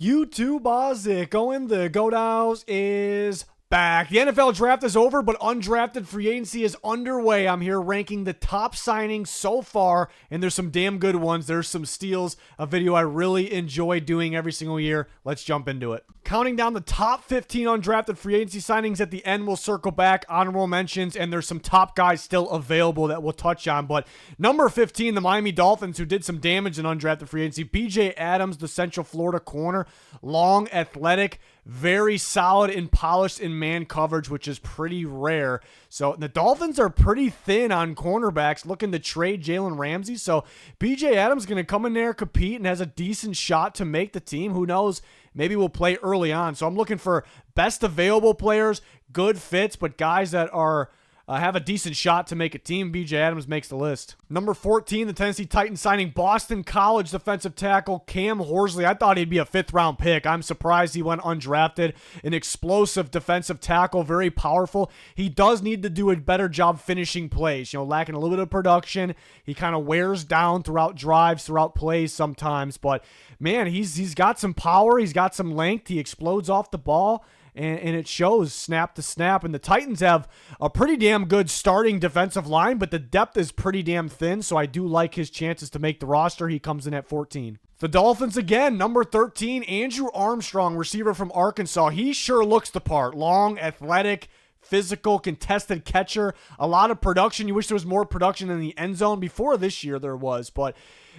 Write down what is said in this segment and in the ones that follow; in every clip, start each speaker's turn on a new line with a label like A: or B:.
A: YouTube Ozic going the Go Dows is back. The NFL draft is over, but undrafted free agency is underway. I'm here ranking the top signings so far, and there's some damn good ones. There's some steals, a video I really enjoy doing every single year. Let's jump into it. Counting down the top 15 undrafted free agency signings at the end, we'll circle back, honorable mentions, and there's some top guys still available that we'll touch on. But number 15, the Miami Dolphins, who did some damage in undrafted free agency. B.J. Adams, the Central Florida corner, long, athletic, very solid and polished in man coverage, which is pretty rare. So the Dolphins are pretty thin on cornerbacks, looking to trade Jalen Ramsey. So B.J. Adams is going to come in there, compete, and has a decent shot to make the team. Who knows? Maybe we'll play early on. So I'm looking for best available players, good fits, but guys that are have a decent shot to make a team. B.J. Adams makes the list. Number 14, the Tennessee Titans signing Boston College defensive tackle Cam Horsley. I thought he'd be a fifth-round pick. I'm surprised he went undrafted. An explosive defensive tackle, very powerful. He does need to do a better job finishing plays. Lacking a little bit of production. He kind of wears down throughout drives, throughout plays sometimes. But, man, he's got some power. He's got some length. He explodes off the ball. And it shows snap to snap. And the Titans have a pretty damn good starting defensive line, but the depth is pretty damn thin, so I do like his chances to make the roster. He comes in at 14. The Dolphins again, number 13, Andrew Armstrong, receiver from Arkansas. He sure looks the part. Long, athletic, physical, contested catcher. A lot of production. You wish there was more production in the end zone. Before this year there was, but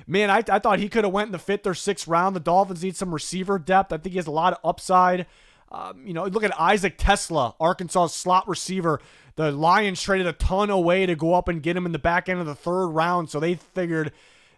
A: man, I thought he could have went in the 5th or 6th round. The Dolphins need some receiver depth. I think he has a lot of upside. Look at Isaac Tesla, Arkansas slot receiver. The Lions traded a ton away to go up and get him in the back end of the 3rd round, so they figured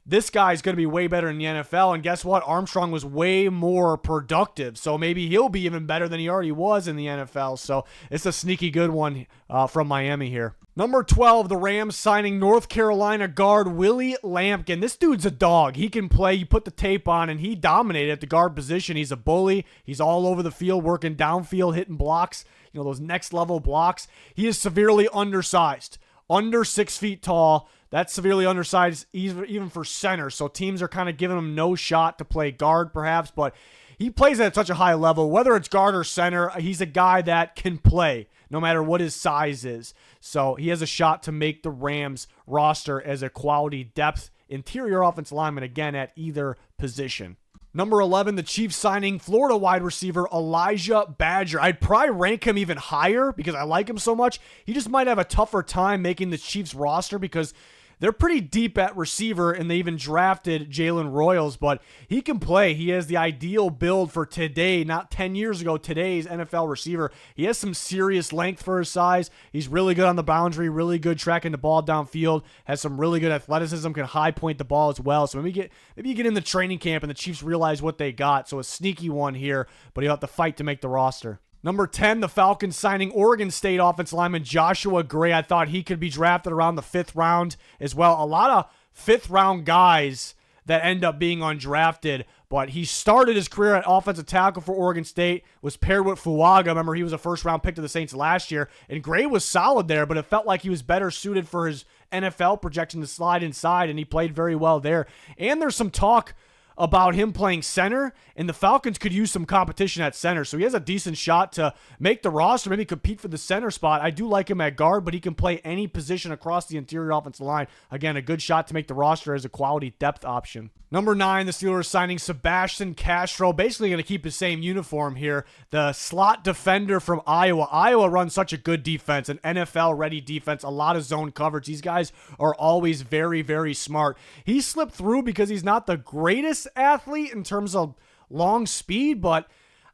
A: this guy's going to be way better in the NFL, and guess what? Armstrong was way more productive, so maybe he'll be even better than he already was in the NFL, so it's a sneaky good one from Miami here. Number 12, the Rams signing North Carolina guard Willie Lampkin. This dude's a dog. He can play. You put the tape on, and he dominated at the guard position. He's a bully. He's all over the field, working downfield, hitting blocks, those next-level blocks. He is severely undersized, under 6 feet tall. That's severely undersized even for center, so teams are kind of giving him no shot to play guard perhaps, but he plays at such a high level. Whether it's guard or center, he's a guy that can play no matter what his size is. So he has a shot to make the Rams roster as a quality depth interior offensive lineman, again, at either position. Number 11, the Chiefs signing Florida wide receiver Elijah Badger. I'd probably rank him even higher because I like him so much. He just might have a tougher time making the Chiefs roster because they're pretty deep at receiver, and they even drafted Jalen Royals, but he can play. He has the ideal build for today, not 10 years ago, today's NFL receiver. He has some serious length for his size. He's really good on the boundary, really good tracking the ball downfield, has some really good athleticism, can high point the ball as well. So maybe you get in the training camp and the Chiefs realize what they got. So a sneaky one here, but he'll have to fight to make the roster. Number 10, the Falcons signing Oregon State offensive lineman Joshua Gray. I thought he could be drafted around the 5th round as well. A lot of 5th round guys that end up being undrafted, but he started his career at offensive tackle for Oregon State, was paired with Fuaga. Remember, he was a 1st round pick to the Saints last year, and Gray was solid there, but it felt like he was better suited for his NFL projection to slide inside, and he played very well there. And there's some talk about him playing center, and the Falcons could use some competition at center, so he has a decent shot to make the roster, maybe compete for the center spot. I do like him at guard, but he can play any position across the interior offensive line. Again, a good shot to make the roster as a quality depth option. Number 9, the Steelers signing Sebastian Castro, basically going to keep his same uniform here. The slot defender from Iowa. Iowa runs such a good defense, an NFL-ready defense, a lot of zone coverage. These guys are always very, very smart. He slipped through because he's not the greatest athlete in terms of long speed, but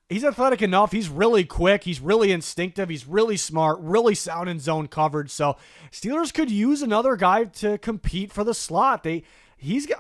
A: he's athletic enough. He's really quick. He's really instinctive. He's really smart, really sound in zone coverage. So Steelers could use another guy to compete for the slot. I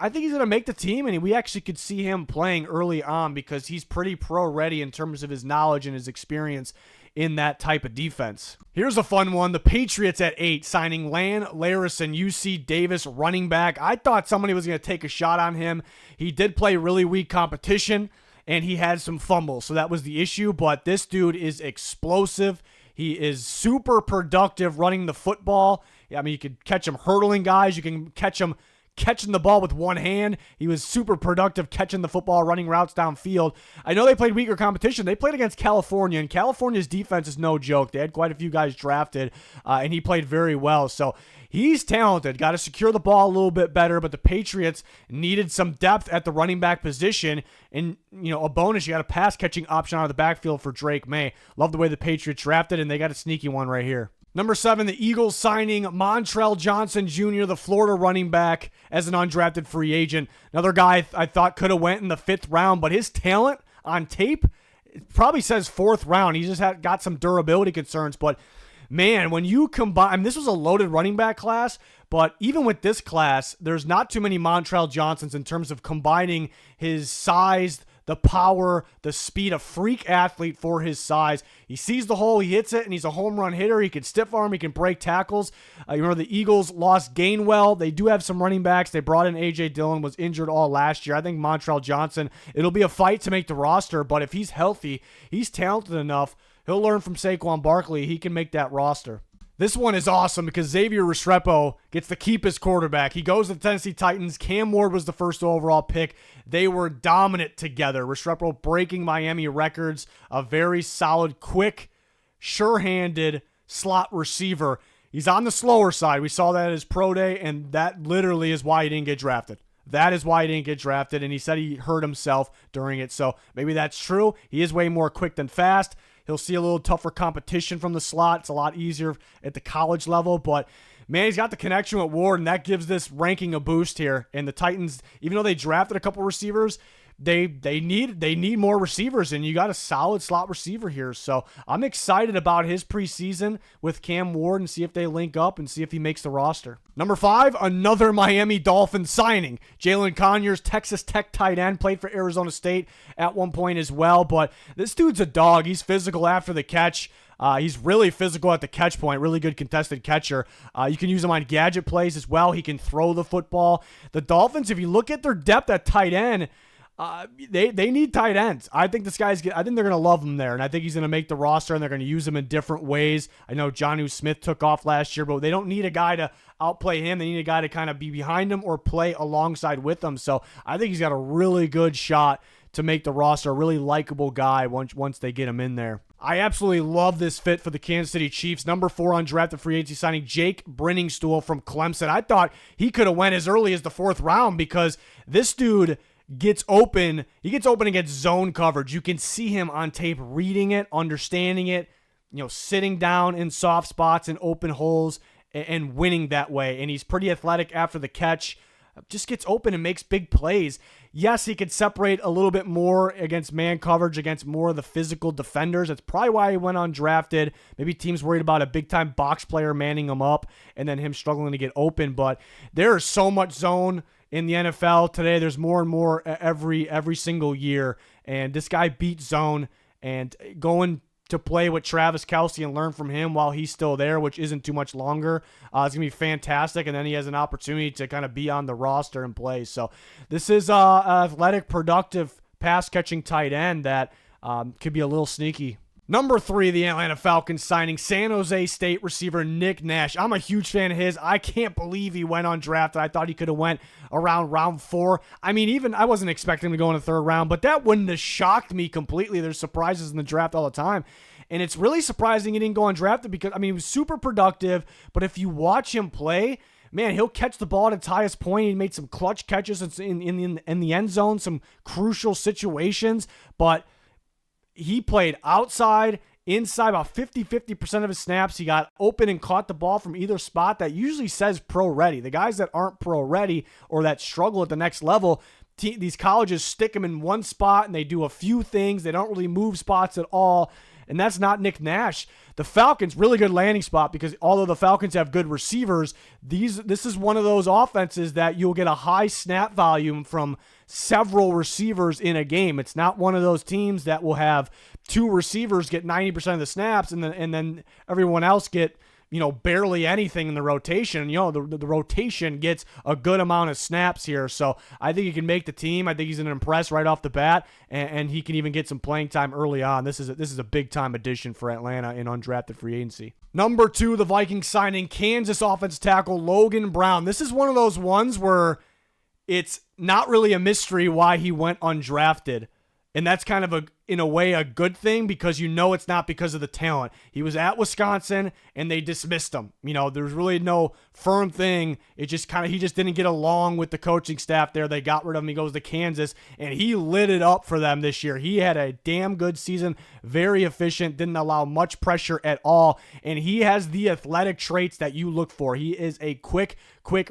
A: think he's going to make the team, and we actually could see him playing early on because he's pretty pro-ready in terms of his knowledge and his experience in that type of defense. Here's a fun one. The Patriots at 8, signing Lan Larison, UC Davis running back. I thought somebody was going to take a shot on him. He did play really weak competition, and he had some fumbles, so that was the issue, but this dude is explosive. He is super productive running the football. I mean, you could catch him hurdling guys. You can catch him catching the ball with one hand. He was super productive catching the football, running routes downfield. I know they played weaker competition. They played against California, and California's defense is no joke. They had quite a few guys drafted, and he played very well. So he's talented. Got to secure the ball a little bit better, but the Patriots needed some depth at the running back position. And, a bonus, you got a pass-catching option out of the backfield for Drake May. Love the way the Patriots drafted, and they got a sneaky one right here. Number 7, the Eagles signing Montrell Johnson Jr., the Florida running back, as an undrafted free agent. Another guy I thought could have went in the 5th round, but his talent on tape probably says 4th round. He just got some durability concerns, but man, when you combine, this was a loaded running back class, but even with this class, there's not too many Montrell Johnsons in terms of combining his size, the power, the speed, a freak athlete for his size. He sees the hole, he hits it, and he's a home run hitter. He can stiff arm, he can break tackles. You remember the Eagles lost Gainwell. They do have some running backs. They brought in A.J. Dillon, was injured all last year. I think Montrell Johnson, it'll be a fight to make the roster, but if he's healthy, he's talented enough. He'll learn from Saquon Barkley. He can make that roster. This one is awesome because Xavier Restrepo gets to keep his quarterback. He goes to the Tennessee Titans. Cam Ward was the first overall pick. They were dominant together. Restrepo breaking Miami records. A very solid, quick, sure-handed slot receiver. He's on the slower side. We saw that at his pro day, and that literally is why he didn't get drafted. That is why he didn't get drafted, and he said he hurt himself during it. So maybe that's true. He is way more quick than fast. He'll see a little tougher competition from the slot. It's a lot easier at the college level, but man, he's got the connection with Ward, and that gives this ranking a boost here. And the Titans, even though they drafted a couple receivers, they need more receivers, and you got a solid slot receiver here. So I'm excited about his preseason with Cam Ward and see if they link up and see if he makes the roster. Number 5, another Miami Dolphins signing. Jalen Conyers, Texas Tech tight end, played for Arizona State at one point as well. But this dude's a dog. He's physical after the catch. He's really physical at the catch point, really good contested catcher. You can use him on gadget plays as well. He can throw the football. The Dolphins, if you look at their depth at tight end, they need tight ends. I think I think they're going to love him there, and I think he's going to make the roster, and they're going to use him in different ways. I know Jonnu Smith took off last year, but they don't need a guy to outplay him. They need a guy to kind of be behind him or play alongside with him. So I think he's got a really good shot to make the roster, a really likable guy once they get him in there. I absolutely love this fit for the Kansas City Chiefs. Number 4 undrafted free agency signing, Jake Brenningstool from Clemson. I thought he could have went as early as the 4th round because this dude gets open. He gets open against zone coverage. You can see him on tape reading it, understanding it, sitting down in soft spots and open holes and winning that way. And he's pretty athletic after the catch. Just gets open and makes big plays. Yes, he could separate a little bit more against man coverage, against more of the physical defenders. That's probably why he went undrafted. Maybe teams worried about a big-time box player manning him up and then him struggling to get open. But there is so much zone in the NFL today. There's more and more every single year. And this guy beats zone, and going to play with Travis Kelce and learn from him while he's still there, which isn't too much longer. It's going to be fantastic, and then he has an opportunity to kind of be on the roster and play. So this is an athletic, productive, pass-catching tight end that could be a little sneaky. Number 3, the Atlanta Falcons signing San Jose State receiver Nick Nash. I'm a huge fan of his. I can't believe he went undrafted. I thought he could have went around round 4. I mean, even I wasn't expecting him to go in the 3rd round, but that wouldn't have shocked me completely. There's surprises in the draft all the time. And it's really surprising he didn't go undrafted because, he was super productive, but if you watch him play, man, he'll catch the ball at its highest point. He made some clutch catches in the end zone, some crucial situations, but he played outside, inside, about 50% of his snaps. He got open and caught the ball from either spot. That usually says pro ready. The guys that aren't pro ready or that struggle at the next level, these colleges stick them in one spot and they do a few things. They don't really move spots at all. And that's not Nick Nash. The Falcons, really good landing spot because although the Falcons have good receivers, this is one of those offenses that you'll get a high snap volume from several receivers in a game. It's not one of those teams that will have 2 receivers get 90% of the snaps and then everyone else get barely anything in the rotation. The rotation gets a good amount of snaps here. So I think he can make the team. I think he's going to impress right off the bat, and he can even get some playing time early on. This is a big-time addition for Atlanta in undrafted free agency. Number 2, the Vikings signing Kansas offensive tackle Logan Brown. This is one of those ones where it's not really a mystery why he went undrafted. And that's kind of in a way a good thing, because you know it's not because of the talent. He was at Wisconsin and they dismissed him. You know, there's really no firm thing. It just he just didn't get along with the coaching staff there. They got rid of him. He goes to Kansas and he lit it up for them this year. He had a damn good season, very efficient, didn't allow much pressure at all. And he has the athletic traits that you look for. He is a quick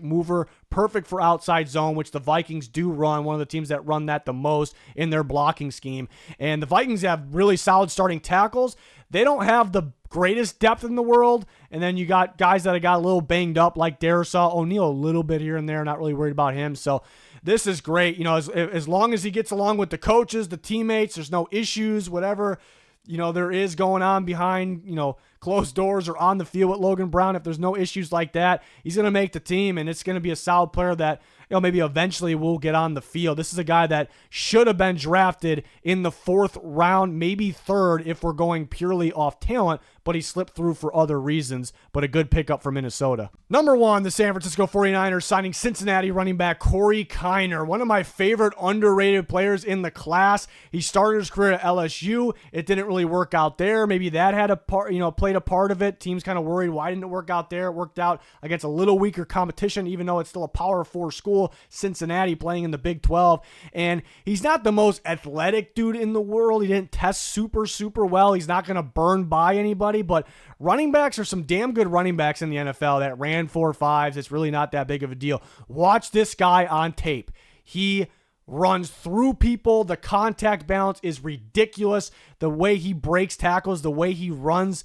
A: mover, perfect for outside zone, which the Vikings do run, one of the teams that run that the most in their blocking scheme. And the Vikings have really solid starting tackles. They don't have the greatest depth in the world, and then you got guys that have got a little banged up, like Darisaw O'Neal, a little bit here and there, not really worried about him. So this is great. You know, as long as he gets along with the coaches, the teammates, there's no issues, whatever, you know, there is going on behind, you know, closed doors or on the field with Logan Brown. If there's no issues like that, he's going to make the team, and it's going to be a solid player that, you know, maybe eventually will get on the field. This is a guy that should have been drafted in the 4th round, maybe 3rd if we're going purely off talent, but he slipped through for other reasons, but a good pickup for Minnesota. Number 1, the San Francisco 49ers signing Cincinnati running back Corey Kiner, one of my favorite underrated players in the class. He started his career at LSU. It didn't really work out there. Maybe that had a part, you know, played a part of it. Teams kind of worried, why didn't it work out there? It worked out against a little weaker competition, even though it's still a Power 4 school, Cincinnati, playing in the Big 12. And he's not the most athletic dude in the world. He didn't test super well. He's not going to burn by anybody, but running backs are some damn good running backs in the NFL that ran 4.5s. It's really not that big of a deal. Watch this guy on tape. He runs through people. The contact balance is ridiculous. The way he breaks tackles, the way he runs,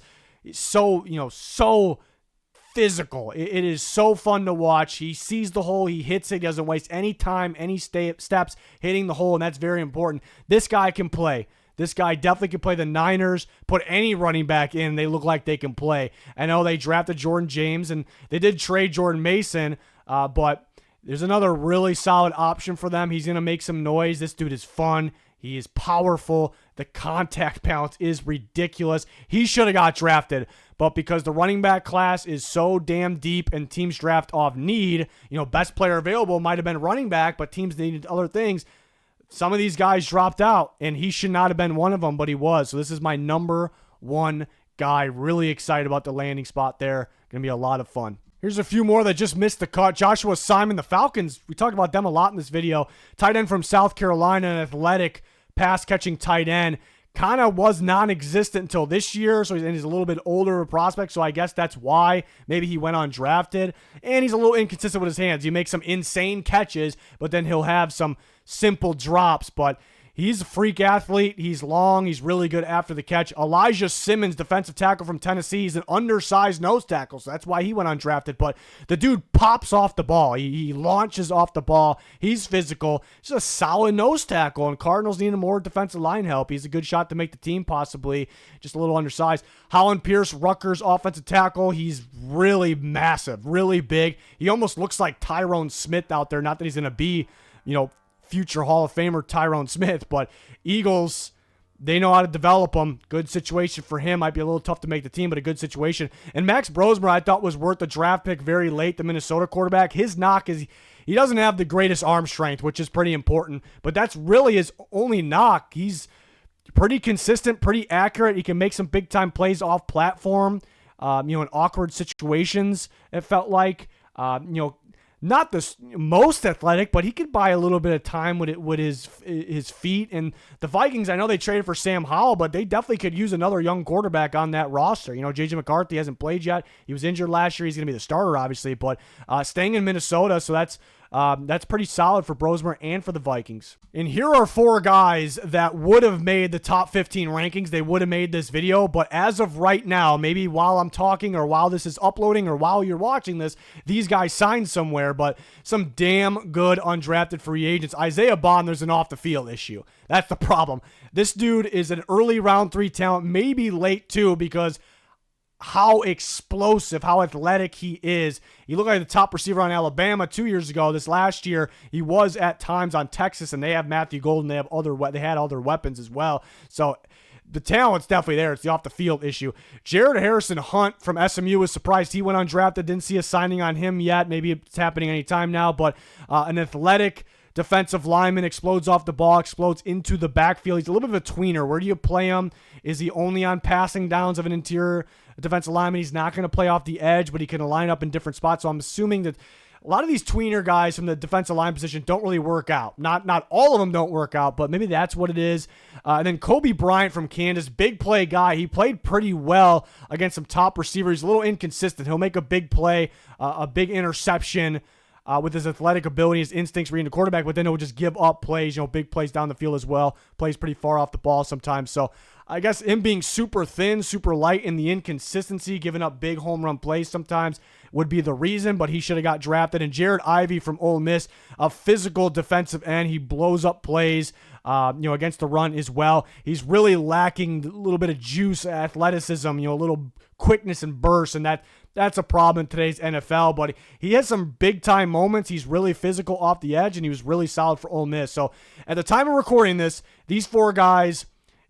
A: so physical. It is so fun to watch. He sees the hole, he hits it, he doesn't waste any time, any steps hitting the hole, and that's very important. This guy can play. This guy definitely can play. The Niners put any running back in, they look like they can play. I know they drafted Jordan James, and they did trade Jordan Mason, but there's another really solid option for them. He's going to make some noise. This dude is fun. He is powerful. The contact balance is ridiculous. He should have got drafted, but because the running back class is so damn deep and teams draft off need, you know, best player available might have been running back, but teams needed other things. Some of these guys dropped out, and he should not have been one of them, but he was. So this is my number 1 guy. Really excited about the landing spot there. Going to be a lot of fun. Here's a few more that just missed the cut. Joshua Simon, the Falcons. We talked about them a lot in this video. Tight end from South Carolina, an athletic pass-catching tight end. Kind of was non-existent until this year, so he's a little bit older of a prospect, so I guess that's why maybe he went undrafted. And he's a little inconsistent with his hands. He makes some insane catches, but then he'll have some simple drops, but he's a freak athlete. He's long. He's really good after the catch. Elijah Simmons, defensive tackle from Tennessee. He's an undersized nose tackle, so that's why he went undrafted. But the dude pops off the ball. He launches off the ball. He's physical. He's a solid nose tackle, and Cardinals need more defensive line help. He's a good shot to make the team, possibly. Just a little undersized. Holland Pierce, Rutgers offensive tackle. He's really massive, really big. He almost looks like Tyrone Smith out there. Not that he's going to be, you know, future Hall of Famer Tyrone Smith, but Eagles, they know how to develop him. Good situation for him. Might be a little tough to make the team, but a good situation. And Max Brosmer, I thought was worth the draft pick very late, the Minnesota quarterback. His knock is he doesn't have the greatest arm strength, which is pretty important, but that's really his only knock. He's pretty consistent, pretty accurate. He can make some big-time plays off platform, in awkward situations, it felt like. Not the most athletic, but he could buy a little bit of time with his feet. And the Vikings, I know they traded for Sam Howell, but they definitely could use another young quarterback on that roster. You know, J.J. McCarthy hasn't played yet. He was injured last year. He's going to be the starter, obviously, but staying in Minnesota, so that's pretty solid for Brosmer and for the Vikings. And here are 4 guys that would have made the top 15 rankings. They would have made this video, but as of right now, maybe while I'm talking or while this is uploading or while you're watching this, these guys signed somewhere, but some damn good undrafted free agents. Isaiah Bond, there's an off-the-field issue. That's the problem. This dude is an early round 3 talent, maybe late 2, because how explosive, how athletic he is. He looked like the top receiver on Alabama 2 years ago. This last year, he was at times on Texas, and they have Matthew Golden. They had other weapons as well. So the talent's definitely there. It's the off-the-field issue. Jared Harrison Hunt from SMU was surprised he went undrafted. Didn't see a signing on him yet. Maybe it's happening anytime now, but an athletic defensive lineman, explodes off the ball, explodes into the backfield. He's a little bit of a tweener. Where do you play him? Is he only on passing downs of an interior defensive lineman? He's not going to play off the edge, but he can line up in different spots. So I'm assuming that a lot of these tweener guys from the defensive line position don't really work out. Not all of them don't work out, but maybe that's what it is. And then Kobe Bryant from Kansas, big play guy. He played pretty well against some top receivers. He's a little inconsistent. He'll make a big play, a big interception, with his athletic ability, his instincts reading the quarterback, but then he'll just give up plays, big plays down the field as well. Plays pretty far off the ball sometimes. So I guess him being super thin, super light, and the inconsistency, giving up big home run plays sometimes would be the reason, but he should have got drafted. And Jared Ivey from Ole Miss, a physical defensive end. He blows up plays, against the run as well. He's really lacking a little bit of juice, athleticism, a little quickness and burst, and that's a problem in today's NFL, but he has some big-time moments. He's really physical off the edge, and he was really solid for Ole Miss. So at the time of recording this, these 4 guys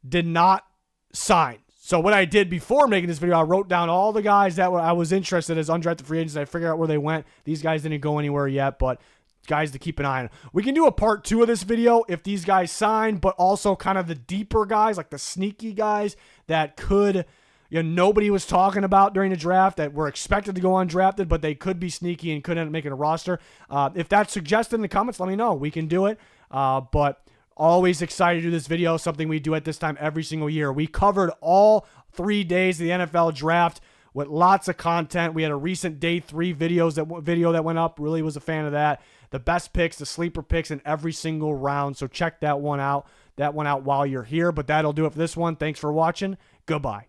A: did not sign. So what I did before making this video, I wrote down all the guys that I was interested as undrafted free agents. I figured out where they went. These guys didn't go anywhere yet, but guys to keep an eye on. We can do a part 2 of this video if these guys sign, but also kind of the deeper guys, like the sneaky guys that could... nobody was talking about during the draft that were expected to go undrafted, but they could be sneaky and could end up making a roster. If that's suggested in the comments, let me know. We can do it. But always excited to do this video, something we do at this time every single year. We covered all 3 days of the NFL draft with lots of content. We had a recent day 3 video that went up. Really was a fan of that. The best picks, the sleeper picks in every single round. So check that one out. While you're here. But that'll do it for this one. Thanks for watching. Goodbye.